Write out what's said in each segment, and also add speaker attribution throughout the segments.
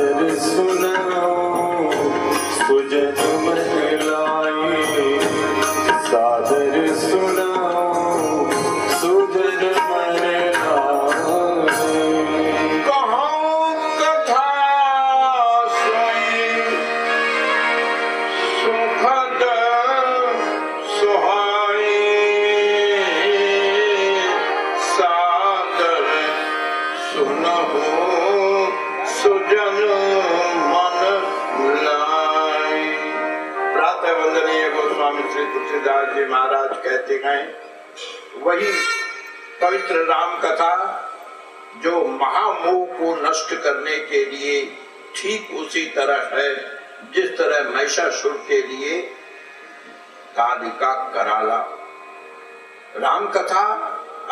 Speaker 1: सादर सुनाओ सुजन महिलाएं, सादर सुनाओ सुजन महिलाएं।
Speaker 2: कहो कथा सोई सुखद सुहाई, सादर सुनहु सुजन मन लाई। प्रातः वंदनीय गोस्वामी श्री तुलसीदास जी महाराज कहते हैं, वही पवित्र राम कथा जो महामोह को नष्ट करने के लिए ठीक उसी तरह है जिस तरह महिषासुर के लिए कालिका कराला। राम कथा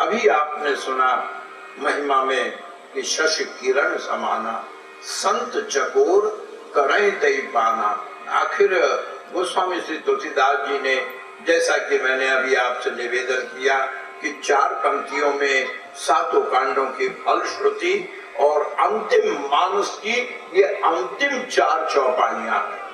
Speaker 2: अभी आपने सुना महिमा में कि शशि किरण समाना, संत चकोर करें तई पाना। आखिर गोस्वामी श्री तुलसीदास जी ने, जैसा कि मैंने अभी आपसे निवेदन किया कि 4 पंक्तियों में 7 कांडों की फलश्रुति और अंतिम मानस की ये अंतिम 4 चौपाइयां हैं।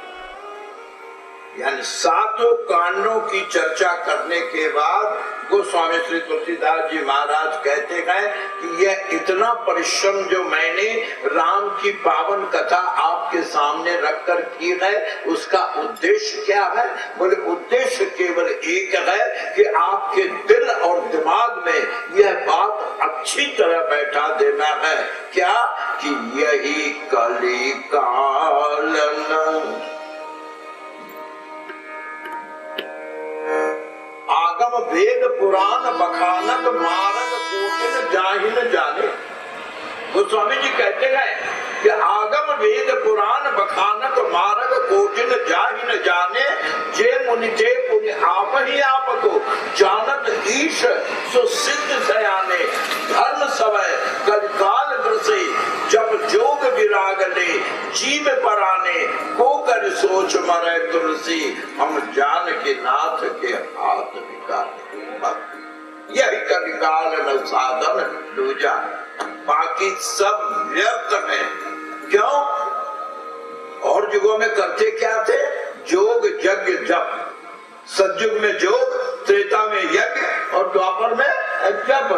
Speaker 2: यानी 7 कांडों की चर्चा करने के बाद गोस्वामी श्री तुलसीदास जी महाराज कहते हैं कि यह इतना परिश्रम जो मैंने राम की पावन कथा आपके सामने रखकर की है, उसका उद्देश्य क्या है? बोले उद्देश्य केवल एक है कि आपके दिल और दिमाग में यह बात अच्छी तरह बैठा देना है। क्या? कि यही कली कालन आगम वेद पुराण बखानक मारक कोटिन जाहिन जाने। गोस्वामी जी कहते हैं कि आगम वेद पुराण बखानक मारक कोटिन जाहिन जाने, जे मुनि थे पुनि आप ही आप को जानत ईश सो सिद्ध सयाने। धर्म समय कलिकाल ग्रसे जब जोग विराग ले, जीव पराने को कर सोच मरे तुलसी, हम जान के नाथ के हाथ निकाले। यही कलिकाल न साधन दूजा, बाकी सब व्यर्थ है। क्यों? और युगों में करते क्या थे? जोग यज्ञ जप। सतयुग में जोग, त्रेता में यज्ञ और द्वापर में जप।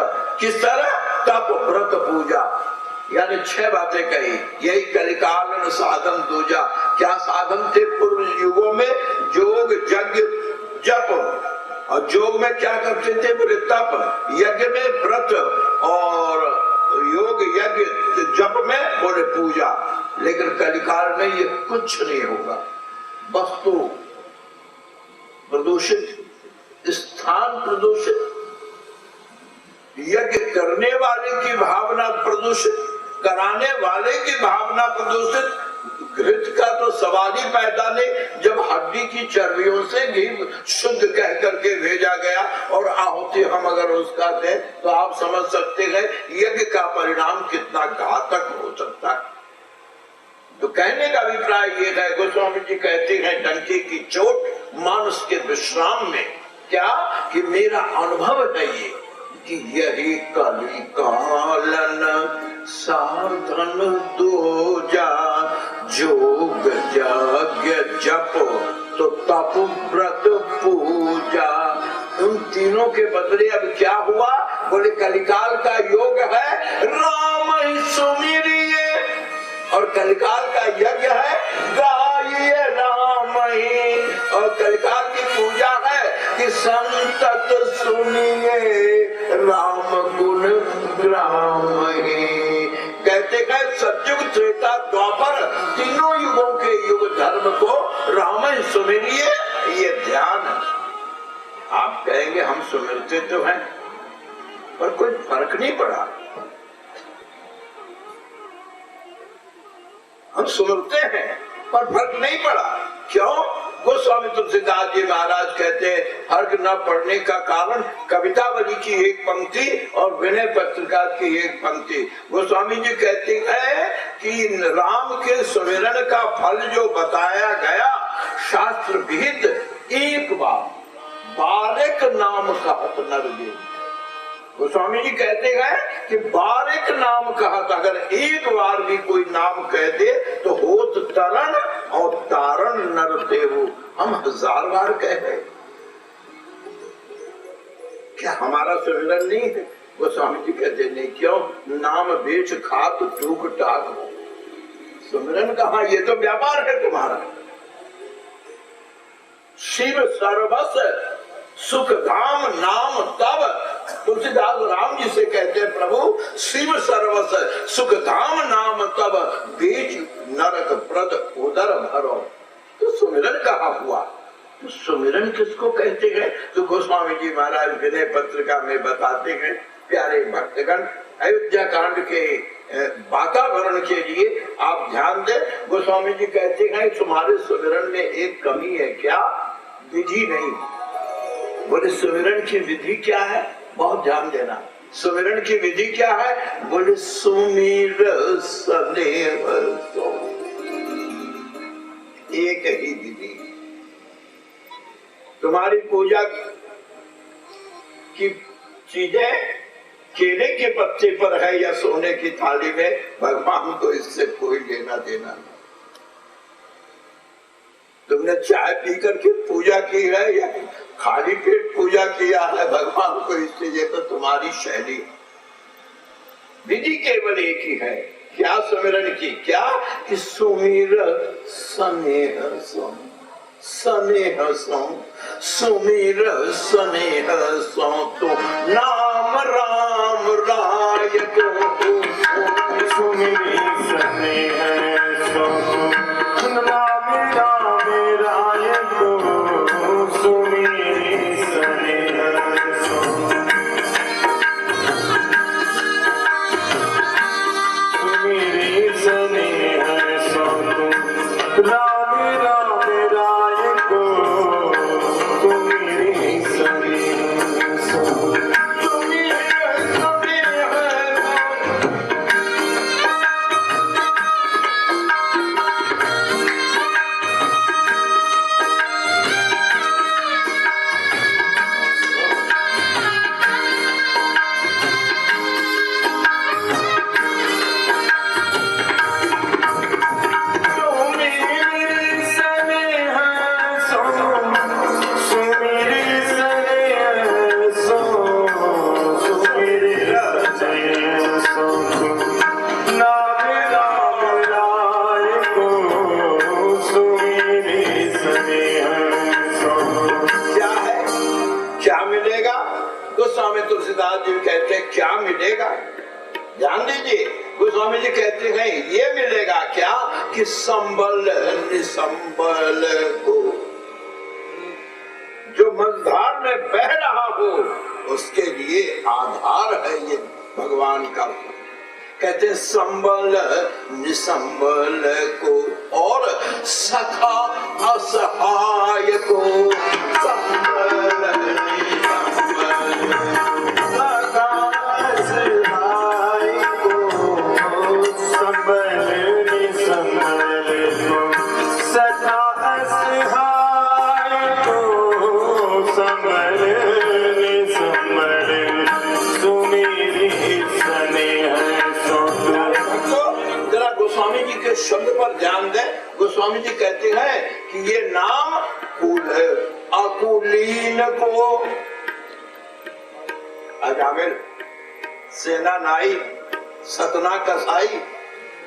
Speaker 2: किस तरह? तप, व्रत, पूजा। यानी 6 बातें कही। यही कलिकाल साधन दूजा। क्या साधन थे पूर्व युगों में? जोग यज्ञ जप। और जोग में क्या करते थे? बोले तप। यज्ञ में व्रत और योग यज्ञ जप में बोले पूजा। लेकिन कलिकाल में ये कुछ नहीं होगा। वस्तु प्रदूषित, स्थान प्रदूषित, यज्ञ करने वाले की भावना प्रदूषित, कराने वाले की भावना प्रदूषित। घृत का तो सवाल ही पैदा नहीं। जब हड्डी की चर्बियों से घी शुद्ध कह करके भेजा गया और आहुति हम अगर उसका दें तो आप समझ सकते हैं यज्ञ का परिणाम कितना घातक हो सकता है। तो कहने का अभिप्राय ये है, गोस्वामी जी कहते हैं डंके की चोट मानुष के विश्राम में। क्या? कि मेरा अनुभव है ये कि यही कली कालन साधन दूजा, जोग यज्ञ जप तो तप व्रत पूजा। उन तीनों के बदले अब क्या हुआ? बोले कलिकाल का योग है राम ही सुमिरिए, और कलिकाल का यज्ञ है गाइए राम ही, और कलिकाल की पूजा है कि संतत सुनिए राम गुण ग्राम ही। कहते हैं सतयुग त्रेता द्वापर तीनों युगों के युग धर्म को राम ही सुमिरिए, ये ध्यान है। आप कहेंगे हम सुमिरते तो हैं पर कोई फर्क नहीं पड़ा। हम सुनते हैं पर फर्क नहीं पड़ा। क्यों? गोस्वामी तुलसीदास जी महाराज कहते हैं फर्क न पड़ने का कारण कवितावली की एक पंक्ति और विनय पत्रिका की एक पंक्ति। गोस्वामी जी कहते हैं कि राम के सुमिरन का फल जो बताया गया शास्त्र विहित एक बार बालक नाम कहत नर गोस्वामी जी कहते गए कि बार एक नाम कहा था, अगर एक बार भी कोई नाम कह दे तो होत तरण और तारण नर देवो। हम 1000 बार कह रहे, क्या हमारा सुमिरन नहीं है? गोस्वामी जी कहते नहीं, क्यों? नाम बेच खात टूक टाक, सुमिरन कहा, ये तो व्यापार है तुम्हारा। शिव सर्वस सुख धाम नाम तब, तुलसीदास राम जी से कहते हैं, प्रभु शिव सर्वस सुख धाम नाम तब, बीच नरक प्रद उदर भरो। तो सुमिरन कहाँ हुआ? तो सुमिरन किसको कहते गए? तो गोस्वामी जी महाराज विनय पत्रिका में बताते गए, प्यारे भक्तगण, अयोध्या कांड के वातावरण के लिए आप ध्यान दें। गोस्वामी जी कहते हैं तुम्हारे सुमिरन में एक कमी है, क्या? विधि नहीं। बोले सुमिरन की विधि क्या है? बहुत ध्यान देना। सुमिरन की विधि क्या है? बोले सुमिर सनेह सो, एक ही विधि। तुम्हारी पूजा की चीजें केले के पत्ते पर है या सोने की थाली में, भगवान को इससे कोई लेना देना नहीं। तुमने चाय पी करके पूजा की है या खाली पेट पूजा किया है, भगवान को इससे, ये तो तुम्हारी शैली। विधि केवल एक ही है, क्या? सुमिरन की। क्या? कि सुमिर स्नेह सो, स्नेह सो, सुमिर स्नेह सो, तो नाम राम राय को,
Speaker 1: सुमिर स्नेह सो, नाम राम राय को, सुमिर स्नेह सो, सुमिर स्नेह सो, राम राम राय को, सुमिर स्नेह सो,
Speaker 2: गोस्वामी तुलसीदास जी कहते हैं क्या मिलेगा? ध्यान दीजिए, गोस्वामी जी कहते हैं ये मिलेगा क्या? कि संबल निसंबल को, जो मझधार में बह रहा हो उसके लिए आधार है ये भगवान का। कहते संबल निसंबल को और सखा असहाय को, संबल शब्द पर ध्यान दें। गोस्वामी जी कहते हैं कि ये नाम अकुलीन को, अजामिल सेना नाई सतना कसाई,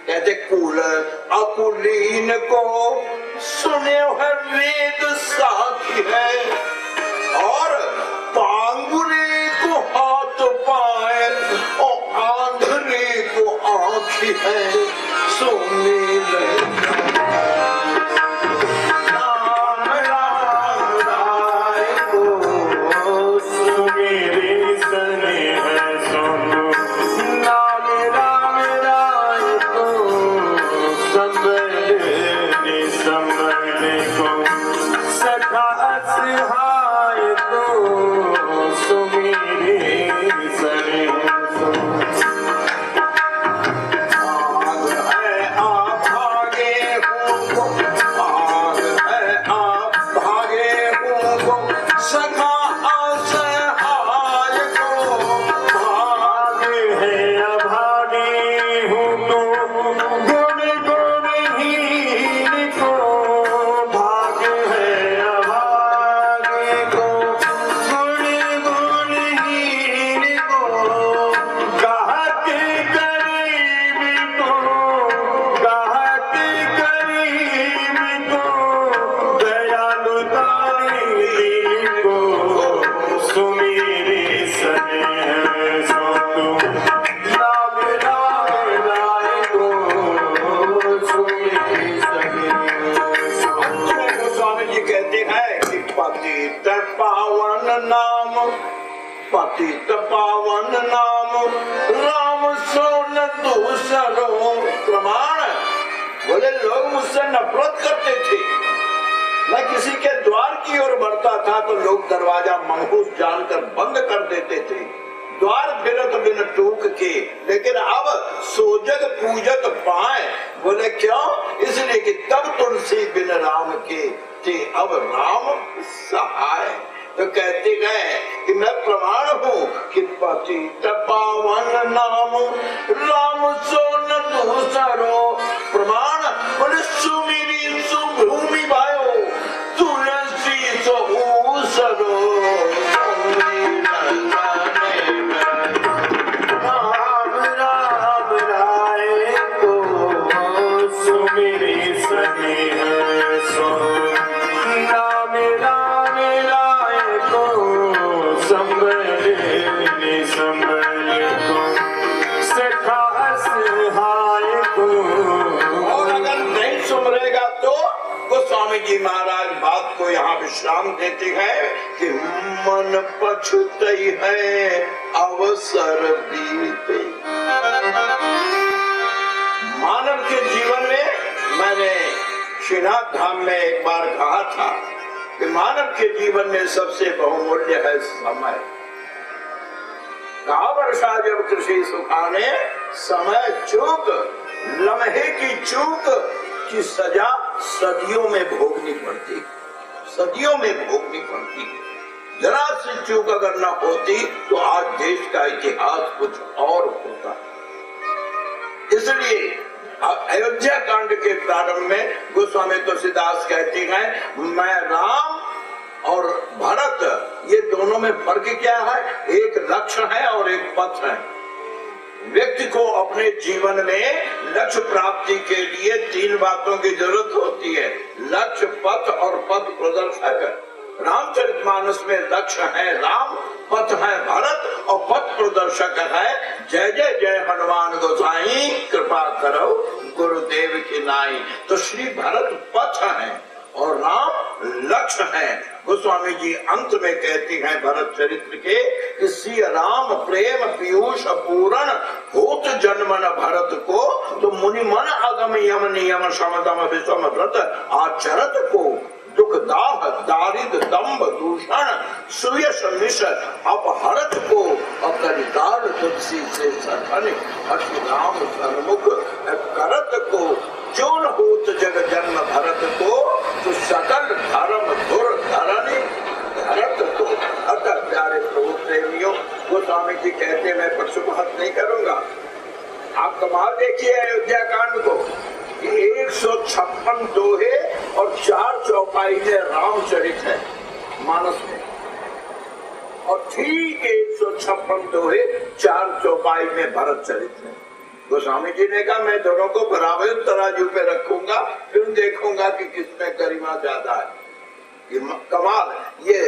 Speaker 2: कहते कुल अकुलीन को सुने है वेद साखी है, और पांगुरे को हाथ पाए और आंधरे को आंखी है, सुमिर राम राम राय को, सुमिर स्नेह सो, नाम राम राय को, संबल निसंबल को, सखा असहाय को, सुमिर स्नेह सो। पतित पावन नाम, पतित पावन नाम राम सो न दूसरो प्रमाण। बोले लोग मुझसे नफरत करते थे, मैं किसी के द्वार की ओर बढ़ता था तो लोग दरवाजा मनहूस जानकर बंद कर देते थे, द्वार फिरत बिन टूक के, लेकिन अब सोजग पूजत पाए। बोले क्यों? इसलिए कि तब तुलसी बिन राम के थे अब राम सहाय। तो कहते गए कि मैं प्रमाण हूँ कि पतित पावन नाम राम सो न दूसरो प्रमाण। बोले सुमिरी सुभूमि भायो तुलसी सो ऊसरो।
Speaker 1: राम राम राय को सुमिरी सनेह सो, राम राम राय को संभले संभल को, सखा सहाय को।
Speaker 2: और अगर नहीं सुमरेगा तो गोस्वामी जी महाराज बात को यहाँ विश्राम देते हैं कि मन पछुतई है अवसर बीते। मानव के जीवन में, मैंने श्रीनाथ धाम में एक बार कहा था कि मानव के जीवन में सबसे बहुमूल्य है समय। कहा वर्षा जब कृषि सुखाने, समय चूक लम्हे की चूक की सजा सदियों में भोगनी पड़ती, सदियों में भोगनी पड़ती। जरा सी चूक अगर न होती तो आज देश का इतिहास कुछ और होता। इसलिए अयोध्या कांड के प्रारंभ में गोस्वामी तुलसीदास कहते हैं, मैं राम और भरत, ये दोनों में फर्क क्या है? एक लक्ष्य है और एक पथ है। व्यक्ति को अपने जीवन में लक्ष्य प्राप्ति के लिए तीन बातों की जरूरत होती है, लक्ष्य, पथ और पथ प्रदर्शक। रामचरितमानस में लक्ष्य है राम, पथ है भरत और पथ प्रदर्शक है जय जय जय हनुमान गोसाई कृपा करो गुरुदेव की नाई। तो श्री भरत पथ है और राम लक्ष्य है। गोस्वामी जी अंत में कहती हैं भरत चरित्र के कि श्री राम प्रेम पीयूष पूर्ण होत जन्मन भरत को, तो मुनि मन अगम यम नियम समदम विषम व्रत आचरत को, दुख दाह दारिद दम्भ दूषण सुयश मिश अपहरत को, अपरिदान तुलसी से सरहनि हठि राम सन्मुख करत को, जोन होत जग जन्म भरत को, तो सकल धर्म धुर धरनि भरत को। अतः प्यारे प्रभु प्रेमियों, गोस्वामी जी कहते मैं पक्षपात नहीं करूंगा। आप कमाल देखिए अयोध्या कांड को, 156 दोहे और 4 चौपाई में रामचरित है मानस में, और ठीक 156 दोहे 4 चौपाई में भरत चरित है। गोस्वामी जी ने कहा मैं दोनों को बराबर तराजू पे रखूंगा, फिर देखूंगा कि किसमें गरिमा ज्यादा है। ये कमाल, ये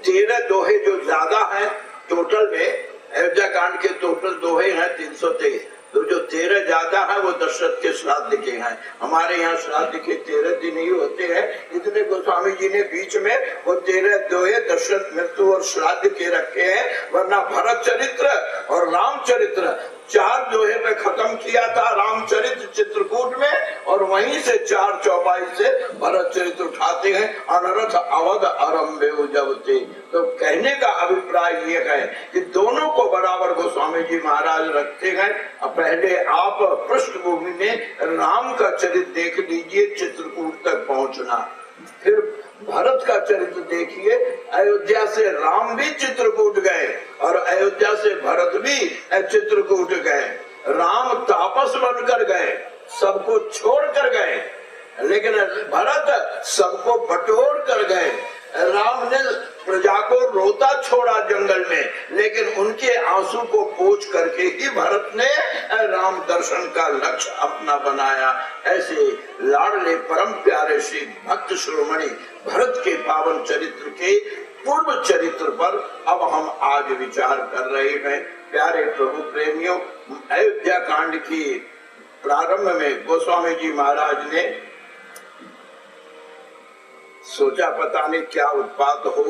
Speaker 2: 13 दोहे जो ज्यादा हैं टोटल में, अयोध्या कांड के टोटल दोहे हैं 323, तो जो 13 ज्यादा है वो दशरथ के श्राद्ध के हैं। हमारे यहाँ श्राद्ध के 13 दिन ही होते हैं, इसलिए गोस्वामी जी ने बीच में वो 13 दोहे दशरथ मृत्यु और श्राद्ध के रखे हैं, वरना भरत चरित्र और रामचरित्र 4 दोहे पे खत्म किया था रामचरित्र चित्रकूट में, और वहीं से 4 चौपाई से भरत चरित्र उठाते हैं अनरथ अवध आरंभे जबते। तो कहने का अभिप्राय ये है कि दोनों को बराबर गोस्वामी जी महाराज रखते हैं। पहले आप पृष्ठभूमि में राम का चरित्र देख लीजिए चित्रकूट तक पहुंचना, फिर भरत का चरित्र देखिए, अयोध्या से राम भी चित्रकूट गए और अयोध्या से भरत भी चित्रकूट गए। राम तापस बनकर गए, सबको छोड़ कर गए, लेकिन भरत सबको बटोर कर गए। राम ने प्रजा को रोता छोड़ा जंगल में, लेकिन उनके आंसू को पोंछ करके ही भरत ने राम दर्शन का लक्ष्य अपना बनाया। ऐसे लाडले परम प्यारे श्री भक्त शिरोमणि भरत के पावन चरित्र के पूर्व चरित्र पर अब हम आज विचार कर रहे हैं। प्यारे प्रभु प्रेमियों, अयोध्या कांड की प्रारंभ में गोस्वामी जी महाराज ने सोचा पता नहीं क्या उत्पात हो,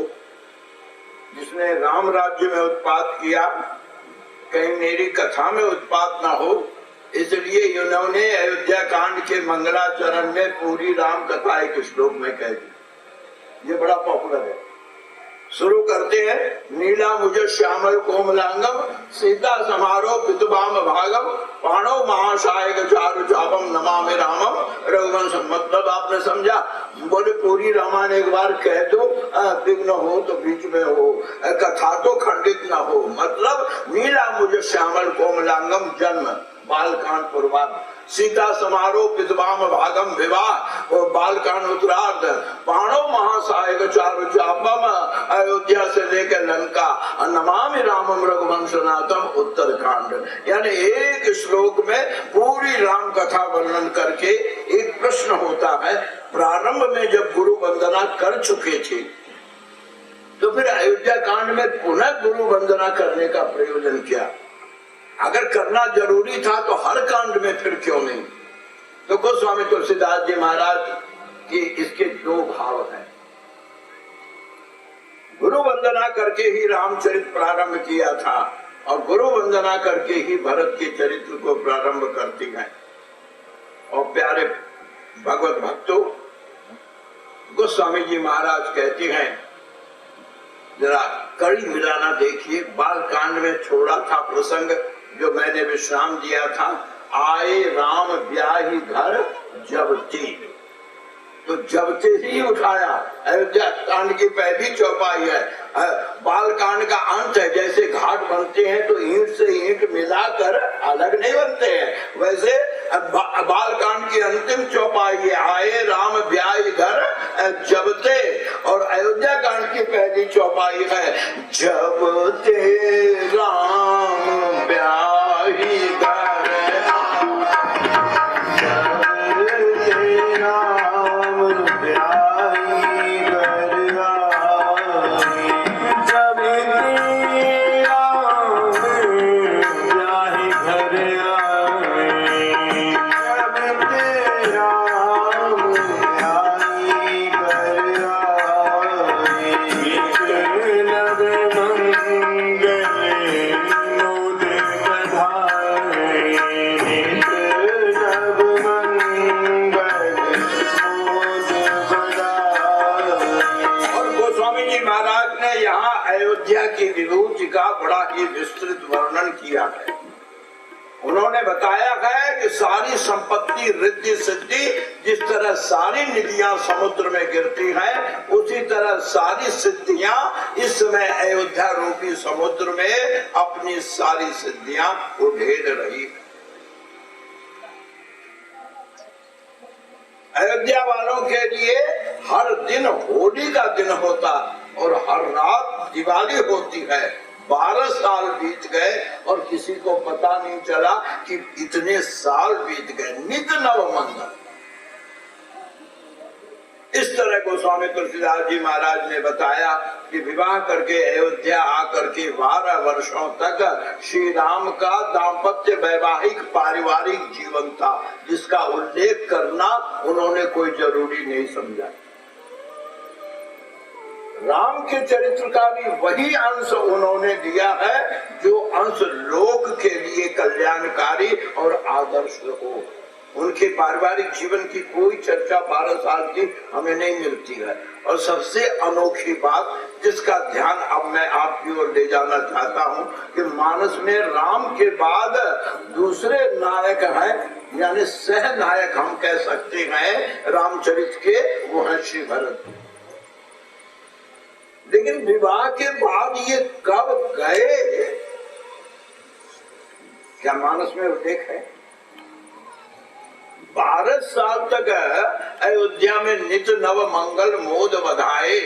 Speaker 2: जिसने राम राज्य में उत्पात किया कहीं मेरी कथा में उत्पात ना हो, इसलिए इन्होंने अयोध्या कांड के मंगलाचरण में पूरी राम कथा एक श्लोक में कह दी। ये बड़ा पॉपुलर है। शुरू करते हैं, नीला मुझ श्यामल कोमलांगम सीता समारोह पितुबाम भागम पाणो महाशायक चारु चापम नमामि रामम रघुवंश। मतलब आपने समझा? बोले पूरी रामायण एक बार कह दो, विघ्न हो तो बीच में हो, कथा तो खंडित ना हो। मतलब नीला मुझ श्यामल कोमलांगम जन्म बालकांड पूर्वार्ध, सीता समारोह पितुबाम भागम विवाह और बालकांड उत्तरार्ध, पाणो महासायक चारु चापम अयोध्या से लेकर लंका, नमामि रामम रघुवंशनाथम उत्तरकांड। यानी एक श्लोक में पूरी राम कथा वर्णन करके एक प्रश्न होता है, प्रारंभ में जब गुरु वंदना कर चुके थे तो फिर अयोध्या कांड में पुनः गुरु वंदना करने का प्रयोजन क्या? अगर करना जरूरी था तो हर कांड में फिर क्यों नहीं? तो गोस्वामी तुलसीदास जी महाराज की इसके दो भाव हैं। गुरु वंदना करके ही रामचरित प्रारंभ किया था और गुरु वंदना करके ही भरत के चरित्र को प्रारंभ करती है। और प्यारे भगवत भक्तों, गोस्वामी जी महाराज कहते हैं, जरा कड़ी मिलाना देखिए। बाल कांड में छोड़ा था प्रसंग जो मैंने विश्राम दिया था, आए राम ब्याही घर जबते, तो जबते ही उठाया। अयोध्या कांड की पहली चौपाई है। बाल कांड का अंत है, जैसे घाट बनते हैं तो ईंट से ईंट मिलाकर अलग नहीं बनते हैं, वैसे बाल कांड की अंतिम चौपाई है, आए राम ब्याही घर जबते। और अयोध्या कांड की पहली चौपाई है, जबते राम ब्याही घर, की विभूति का बड़ा ही विस्तृत वर्णन किया है। उन्होंने बताया है कि सारी संपत्ति रिद्धि सिद्धि, जिस तरह सारी निधियां समुद्र में गिरती हैं, उसी तरह सारी सिद्धियां इस समय अयोध्या रूपी समुद्र में अपनी सारी सिद्धियां उधेड़ रही है। अयोध्या वालों के लिए हर दिन होली का दिन होता और हर रात दिवाली होती है। 12 साल बीत गए और किसी को पता नहीं चला कि इतने साल बीत गए। नित नव मंगल। इस तरह गोस्वामी तुलसीदास जी महाराज ने बताया कि विवाह करके अयोध्या आकर के 12 वर्षों तक श्री राम का दाम्पत्य वैवाहिक पारिवारिक जीवन था, जिसका उल्लेख करना उन्होंने कोई जरूरी नहीं समझा। राम के चरित्र का भी वही अंश उन्होंने दिया है जो अंश लोक के लिए कल्याणकारी और आदर्श हो। उनके पारिवारिक जीवन की कोई चर्चा 12 साल की हमें नहीं मिलती है। और सबसे अनोखी बात जिसका ध्यान अब मैं आपकी ओर ले जाना चाहता हूँ कि मानस में राम के बाद दूसरे नायक हैं, यानी सह नायक हम कह सकते हैं रामचरित के, वो है श्री भरत। लेकिन विवाह के बाद ये कब गए, क्या मानस में उल्लेख है? 12 साल तक अयोध्या में नित नव मंगल मोद बधाए,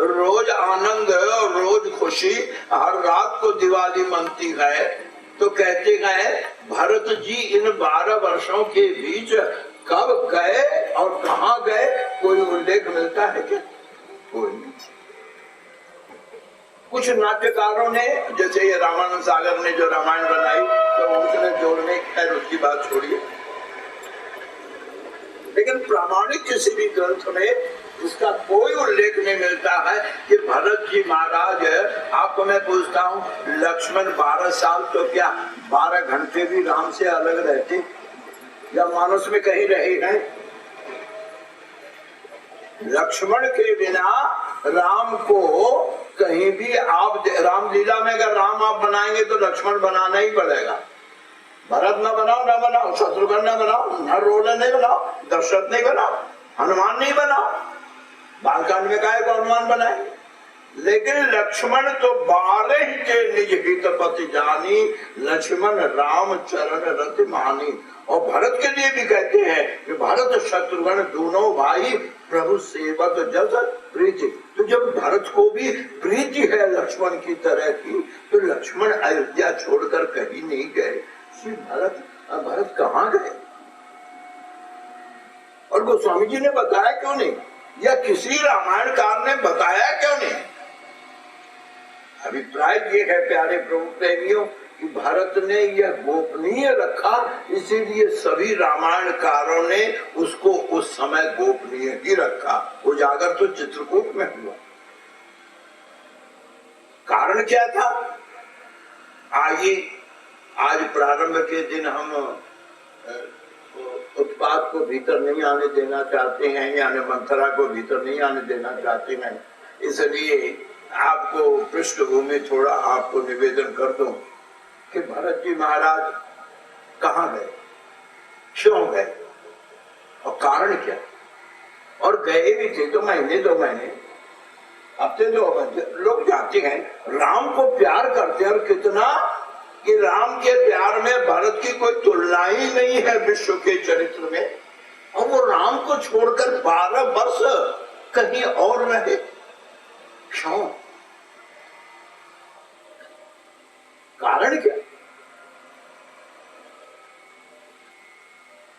Speaker 2: रोज आनंद और रोज खुशी, हर रात को दिवाली मनती है। तो कहते हैं भरत जी इन 12 वर्षों के बीच कब गए और कहां गए, कोई उल्लेख मिलता है क्या? कोई नहीं। कुछ नाट्यकारों ने, जैसे ये रामानंद सागर ने जो रामायण बनाई, तो उसने जोड़ने, खैर उसकी बात छोड़िए, लेकिन प्रामाणिक किसी भी ग्रंथ में इसका कोई है कि भरत जी महाराज, आपको मैं पूछता हूँ, लक्ष्मण 12 साल तो क्या 12 घंटे भी राम से अलग रहते या मानस में कहीं रहे हैं? लक्ष्मण के बिना राम को कहीं भी आप रामलीला में अगर राम आप बनाएंगे तो लक्ष्मण बनाना ही पड़ेगा। भरत न बनाओ, शत्रुघ्न न बनाओ, न रोलन नहीं बनाओ, दशरथ नहीं बनाओ, हनुमान नहीं बनाओ। बालकांड में काहे को हनुमान बनाए? लेकिन लक्ष्मण तो 12 के निज हित पति जानी, लक्ष्मण राम चरण रति मानी। और भरत के लिए भी कहते हैं कि भरत शत्रुघ्न दोनों भाई प्रभु सेवक जस प्रीति। तो जब भरत को भी प्रीति है लक्ष्मण की तरह की, तो लक्ष्मण अयोध्या छोड़कर कहीं नहीं गए। श्री भरत कहाँ गए? और गोस्वामी जी ने बताया क्यों नहीं, या किसी रामायणकार ने बताया क्यों नहीं? अभिप्राय ये है प्यारे प्रभु प्रेमियों कि भरत ने यह गोपनीय रखा, इसीलिए सभी रामायणकारों ने उसको उस समय गोपनीय ही रखा। उजागर तो चित्रकूट में हुआ। कारण क्या था? आइए आज प्रारंभ के दिन हम उत्पाद को भीतर नहीं आने देना चाहते हैं, यानी मंथरा को भीतर नहीं आने देना चाहते हैं। इसलिए आपको पृष्ठभूमि थोड़ा आपको निवेदन कर दूं कि भरत जी महाराज कहाँ गए, क्यों गए और कारण क्या? और गए भी थे तो महीने 2 महीने, हफ्ते 2 हफ्ते लोग जाते हैं, राम को प्यार करते हैं। और कितना कि राम के प्यार में भरत की कोई तुलना ही नहीं है विश्व के चरित्र में। और वो राम को छोड़कर 12 वर्ष कहीं और रहे, क्यों? कारण क्या?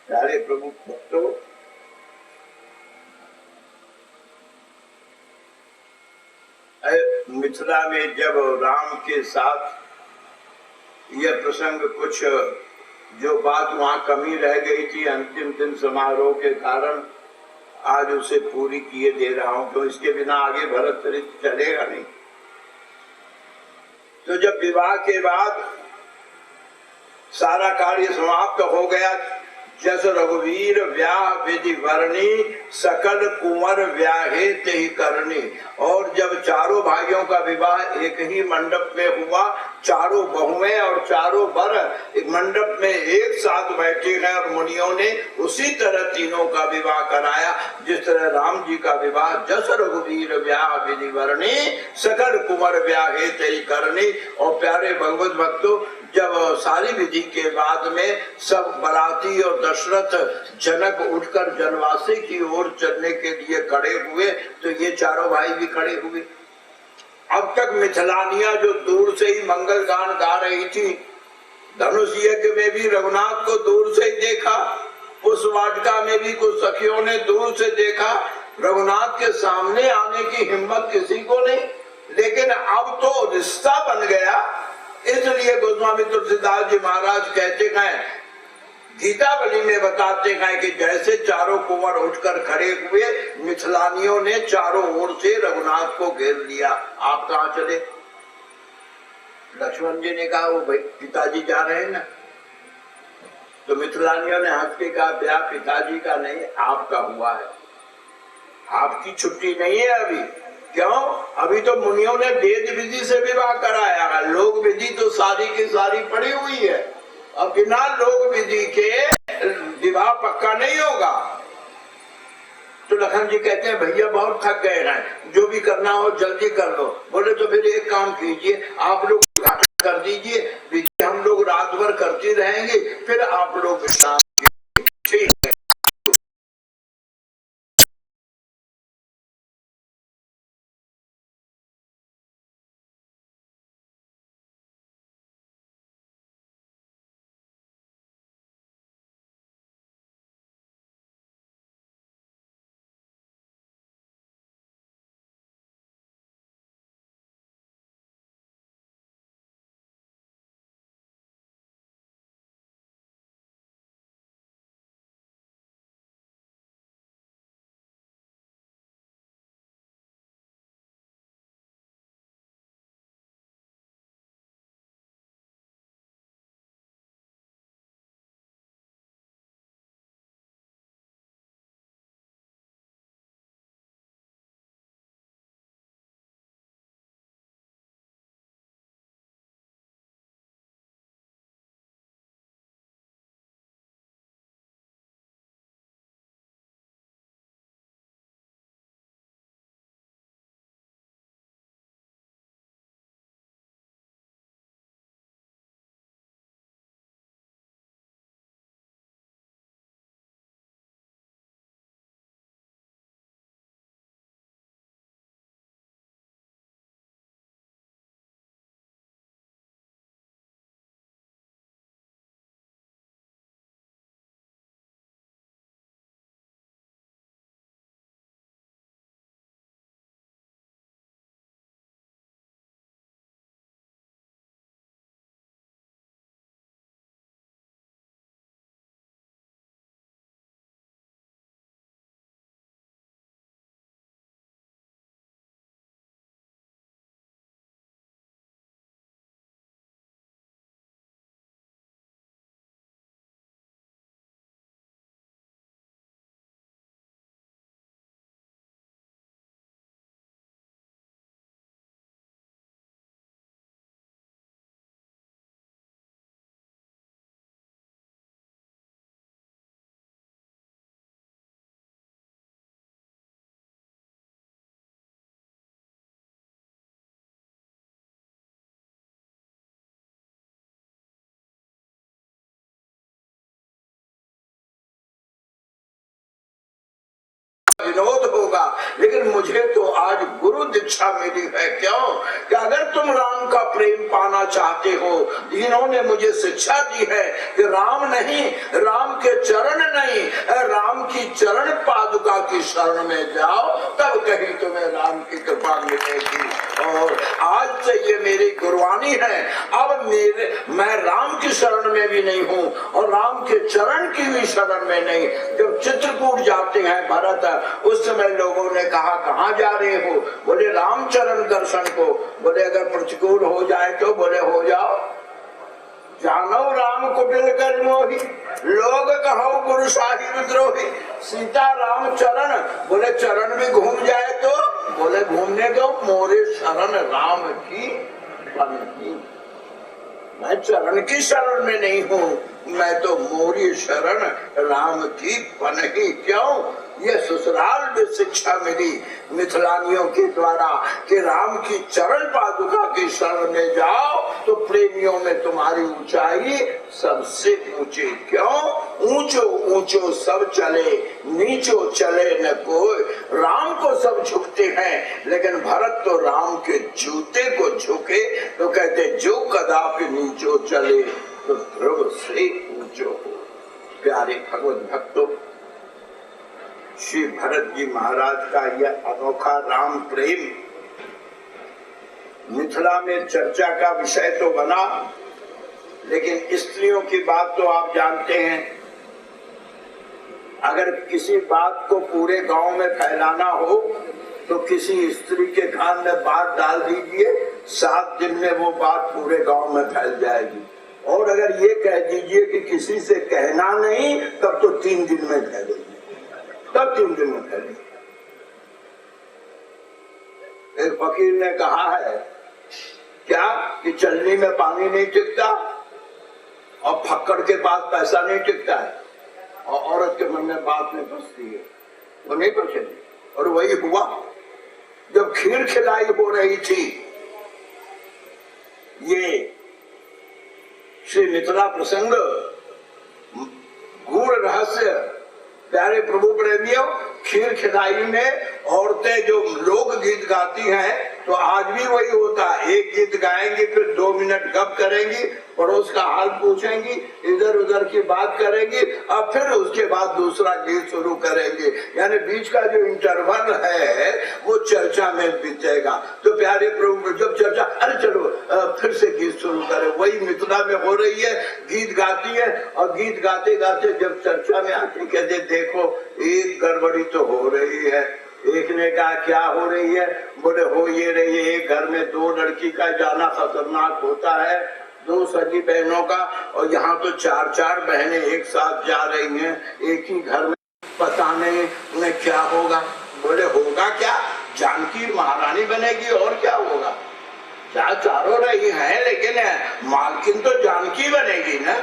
Speaker 2: प्यारे प्रभु भक्तों, मिथिला में जब राम के साथ यह प्रसंग कुछ जो बात वहां कमी रह गई थी अंतिम दिन समारोह के कारण, आज उसे पूरी किए दे रहा हूं, तो इसके बिना आगे भरत चरित्र चलेगा नहीं। तो जब विवाह के बाद सारा कार्य समाप्त हो गया, जस रघुवीर व्याह विधि वर्णी, सकल कुंवर व्याहे तेहि करनी। और जब चारों भाइयों का विवाह एक ही मंडप में हुआ, चारों बहुएं और चारों वर एक मंडप में एक साथ बैठे हैं, और मुनियों ने उसी तरह तीनों का विवाह कराया जिस तरह राम जी का विवाह। जस रघुवीर व्याह विधि वर्णी, सकल कुंवर व्याहे तेहि करनी। और प्यारे भगवत भक्तों, जब सारी विधि के बाद में सब बराती और दशरथ जनक उठकर जनवासी की ओर चलने के लिए खड़े हुए, तो ये चारों भाई भी खड़े हुए। अब तक मिथिलानिया जो दूर से ही मंगल गान गा रही थी, धनुष यज्ञ में भी रघुनाथ को दूर से ही देखा, उस वाटिका में भी कुछ सखियों ने दूर से देखा, रघुनाथ के सामने आने की हिम्मत किसी को नहीं। लेकिन अब तो रिश्ता बन गया, इसलिए गोस्वामी तुलसीदास जी महाराज कहते हैं, गीतावली में बताते हैं कि जैसे चारों कुंवर उठकर खड़े हुए, मिथिलानियों ने चारों ओर से रघुनाथ को घेर लिया। आप कहाँ चले? लक्ष्मण जी ने कहा वो भाई पिताजी जा रहे हैं ना, तो मिथिलानियों ने हंस के कहा ब्याह पिताजी का नहीं आपका हुआ है, आपकी छुट्टी नहीं है अभी। क्यों? अभी तो मुनियों ने वेद विधि से विवाह कराया है, लोक विधि तो सारी की सारी पड़ी हुई है। अब बिना लोक विधि के विवाह पक्का नहीं होगा। तो लखन जी कहते हैं भैया बहुत थक गए हैं, जो भी करना हो जल्दी कर लो। बोले तो फिर एक काम कीजिए, आप लोग कर दीजिए विधि, हम लोग रात भर करती रहेंगे, फिर आप लोग विश्राम लेकिन मुझे तो आज गुरु दीक्षा मिली है। क्यों? कि अगर तुम राम का प्रेम पाना चाहते हो, इन्होंने मुझे शिक्षा दी है कि राम नहीं, राम के चरण नहीं, राम की चरण पादुका की शरण में जाओ, तब कहीं तुम्हें राम की कृपा मिलेगी। और आज से ये मेरी गुरबानी है। अब मैं राम की शरण में भी नहीं हूँ और राम के चरण की भी शरण में नहीं। जब चित्रकूट जाते हैं भरत, उस समय लोगों ने कहा कहाँ जा रहे हो? बोले रामचरण दर्शन को। बोले अगर प्रतिकूल हो जाए तो? बोले हो जाओ, जानो राम कुटिल कर मोही, लोग कहो गुरु शाही विद्रोही। सीता राम चरण, बोले चरण भी घूम जाए तो? बोले घूमने दो, मोरे शरण राम की बनी। मैं चरण की शरण में नहीं हूँ, मैं तो मोरी शरण राम की पनही। क्यों? ये ससुराल में शिक्षा मिली मिथिलानियों के द्वारा कि राम की चरण पादुका की शरण में जाओ तो प्रेमियों में तुम्हारी ऊंचाई सबसे ऊंची। क्यों? ऊंचो ऊंचो सब चले, नीचो चले न कोई। राम को सब झुकते हैं, लेकिन भरत तो राम के जूते को झुके तो कहते जो कदापि नीचो चले तो ध्रुव से ऊंचो हो। प्यारे भगवत भक्तों, श्री भरत जी महाराज का यह अनोखा राम प्रेम मिथिला में चर्चा का विषय तो बना, लेकिन स्त्रियों की बात तो आप जानते हैं। अगर किसी बात को पूरे गांव में फैलाना हो तो किसी स्त्री के कान में बात डाल दीजिए, 7 दिन में वो बात पूरे गांव में फैल जाएगी। और अगर ये कह दीजिए कि किसी से कहना नहीं, तब तो 3 दिन में फैलेगी, तब 3 दिन में फैलेगी। एक फकीर ने कहा है क्या कि चलनी में पानी नहीं टिकता और फक्कड़ के पास पैसा नहीं टिकता है, और औरत के मन में बात नहीं पसती है, वो नहीं पसंदी। और वही हुआ जब खीर खिलाई हो रही थी। ये श्री मिथिला प्रसंग गूढ़ रहस्य। प्यारे प्रभु प्रेमियों, खीर खिलाई में औरतें जो लोक गीत गाती हैं, तो आज भी वही होता है। एक गीत गाएंगी, फिर 2 मिनट गप करेंगी, पड़ोस का हाल पूछेंगी, इधर उधर की बात करेंगी, और फिर उसके बाद दूसरा गीत शुरू करेंगे। यानी बीच का जो इंटरवल है वो चर्चा में बीतेगा। तो प्यारे प्रभु जब चर्चा, अरे चलो फिर से गीत शुरू करें, वही मिथिला में हो रही है। गीत गाती है और गीत गाते गाते जब चर्चा में आती कहते देखो एक गड़बड़ी तो हो रही है। एक ने कहा क्या हो रही है? बोले हो ये रही है, एक घर में 2 लड़की का जाना खतरनाक होता है, 2 सगी बहनों का, और यहाँ तो 4-4 बहनें एक साथ जा रही हैं एक ही घर में, पता नहीं उन्हें क्या होगा। बोले होगा क्या? जानकी महारानी बनेगी, और क्या होगा? क्या चारों रही हैं, लेकिन मालकिन तो जानकी बनेगी ना।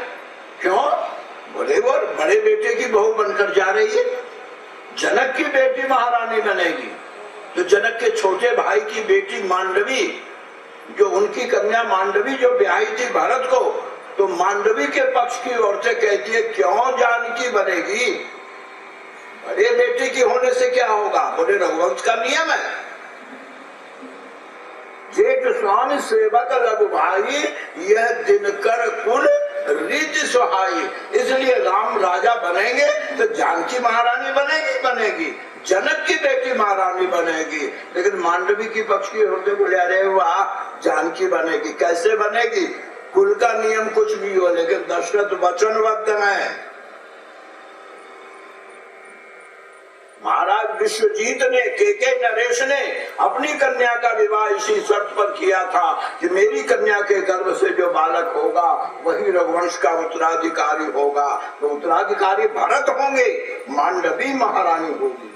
Speaker 2: क्यों? बोले वो बड़े बेटे की बहू बनकर जा रही है, जनक की बेटी महारानी बनेगी। तो जनक के छोटे भाई की बेटी मांडवी, जो उनकी कन्या मांडवी जो ब्याही थी भरत को, तो मांडवी के पक्ष की औरतें कहती है क्यों जानकी बनेगी? बड़े बेटे की होने से क्या होगा? बोले रघुवंश का नियम है, जेठ स्वामी सेवक लघु भाई, यह दिनकर कुल रीति सुहाई। इसलिए राम राजा बनेंगे तो जानकी महारानी बनेगी, जनक की बेटी महारानी बनेगी। लेकिन मांडवी की पक्ष की होते बोले अरे वाह जानकी बनेगी। कैसे बनेगी? कुल का नियम कुछ भी हो, लेकिन दशरथ वचनबद्ध है। महाराज विश्वजीत ने, के नरेश ने अपनी कन्या का विवाह इसी शर्त पर किया था कि मेरी कन्या के गर्भ से जो बालक होगा वही रघुवंश का उत्तराधिकारी होगा। तो उत्तराधिकारी भरत होंगे, मांडवी महारानी होगी।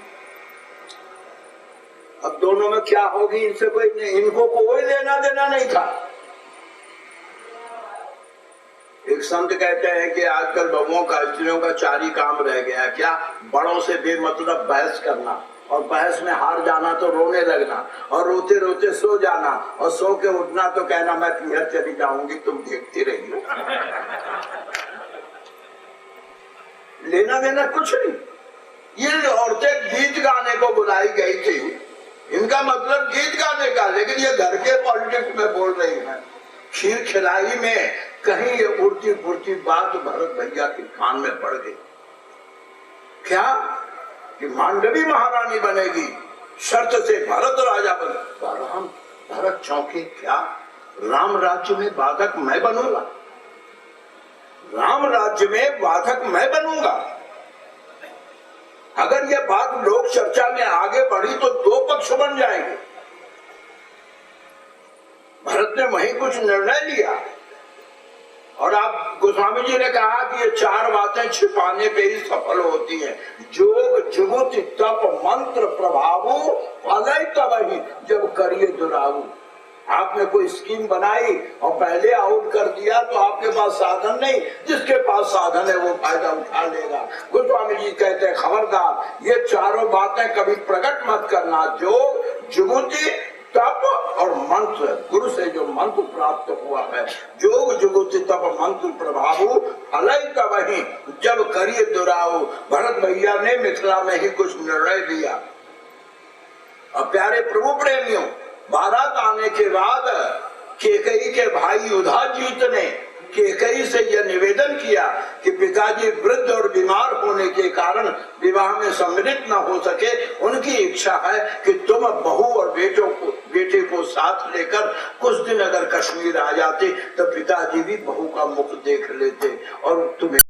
Speaker 2: अब दोनों में क्या होगी इनसे कोई, इनको कोई लेना देना नहीं था। एक संत कहते हैं कि आजकल बहुओं का, स्त्रियों का 4 ही काम रह गया। क्या? बड़ों से बेमतलब बहस करना, और बहस में हार जाना तो रोने लगना, और रोते रोते सो जाना, और सो के उठना तो कहना मैं पियर चली जाऊंगी, तुम देखती रहिए। लेना देना कुछ नहीं। ये औरतें गीत गाने को बुलाई गई थी मतलब गीत गाने का, लेकिन ये घर के पॉलिटिक्स में बोल रही है। खीर खिलाई में कहीं ये उड़ती फुड़ती बात भरत भैया के कान में पड़ गई। क्या कि मांडवी महारानी बनेगी, शर्त से भरत राजा बने। राम भरत चौंके, क्या राम राज्य में बाधक मैं बनूंगा? राम राज्य में बाधक मैं बनूंगा? अगर यह बात लोक चर्चा में आगे बढ़ी तो दो पक्ष बन जाएंगे। भरत ने वहीं कुछ निर्णय लिया, और आप गोस्वामी जी ने कहा कि ये चार बातें छिपाने पे ही सफल होती हैं। जोग जुगुत तप मंत्र प्रभावु फलय तबहि जब करिए दुरावु। आपने कोई स्कीम बनाई और पहले आउट कर दिया तो आपके पास साधन नहीं, जिसके पास साधन है वो फायदा उठा लेगा। गोस्वामी जी कहते हैं खबरदार ये चारों बातें कभी प्रकट मत करना। जोग जुगुति तप और मंत्र, गुरु से जो मंत्र प्राप्त हुआ है, जोग जुगुति तप मंत्र प्रभाव फलय तबहि जब करिए दुरावु। भरत भैया ने मिथिला में ही कुछ निर्णय लिया। अब प्यारे प्रभु प्रेमियों, बारात आने के बाद केकई के भाई युधाजीत ने केकई से यह निवेदन किया कि पिताजी वृद्ध और बीमार होने के कारण विवाह में सम्मिलित न हो सके। उनकी इच्छा है कि तुम बहू और बेटे को साथ लेकर कुछ दिन अगर कश्मीर आ जाते तो पिताजी भी बहू का मुख देख लेते और तुम्हें